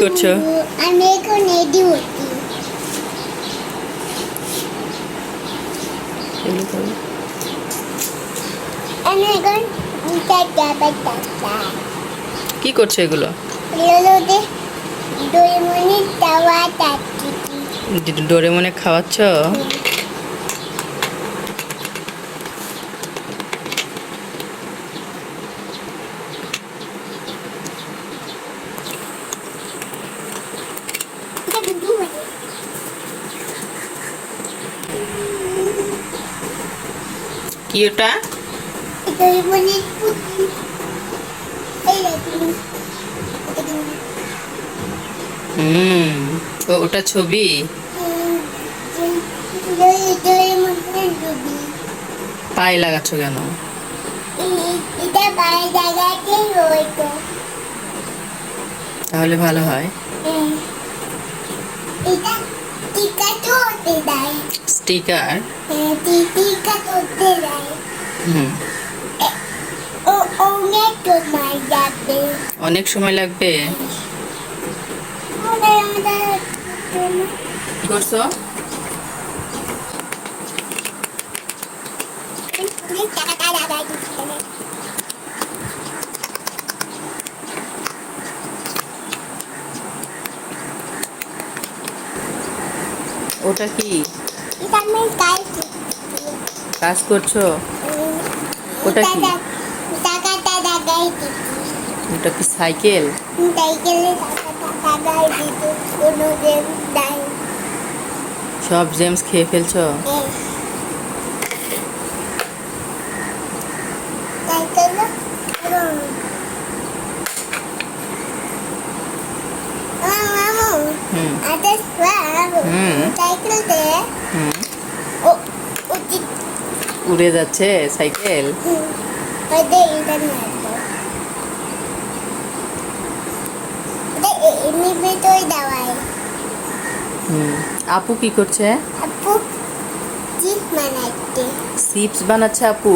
করছো? আমি এখন রেডি হচ্ছি। আমি এখন কি করছো এগুলো? ডোরেমনের তাওয়া চাচ্ছি। ডোরেমনে খাওয়াচ্ছ? কি ওটা? ডোরেমনের পুতুল। এই দেখুন। ওটা ছবি? ডোরেমনের ছবি। পায়ে লাগাচ্ছ কেন? এটা বাইরে জায়গাতেই হইতো। তাহলে ভালো হয়। এটা টিকা তো হতে দেয়। স্টিকার? টিকা করতে দেয়। হুম। অনেক সময় যাবে। অনেক সময় লাগবে। কি করছো? ওটা কি কাজ করছো? ওটা কি? ওটা কি সাইকেল? সব জেমস খেয়ে ফেলছো? হুম। উড়ে যাচ্ছে সাইকেল? আপু কি করছে? আপু চিপস বানাচ্ছে। চিপস বানাচ্ছে আপু?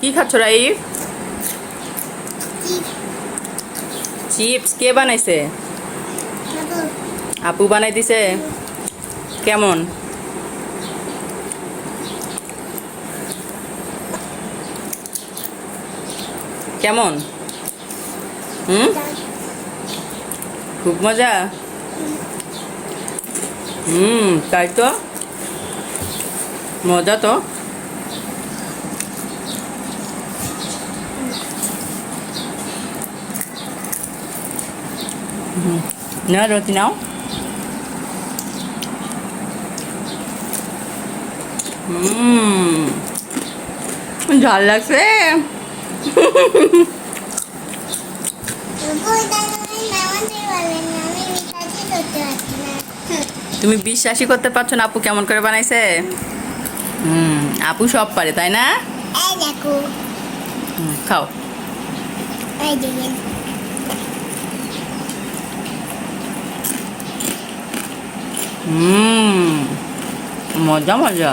কি খাচ্ছ রাইফ? চিপস কে বানাইছে? আপু বানাই দিছে? কেমন? কেমন? খুব মজা। তাই তো, মজা তো। না রতি নাও। ঝাল লাগছে। তুমি বিশ্বাসই করতে পারছো না আপু কেমন করে বানাইছে? আপু সব পারে তাই না? খাও। মজা মজা।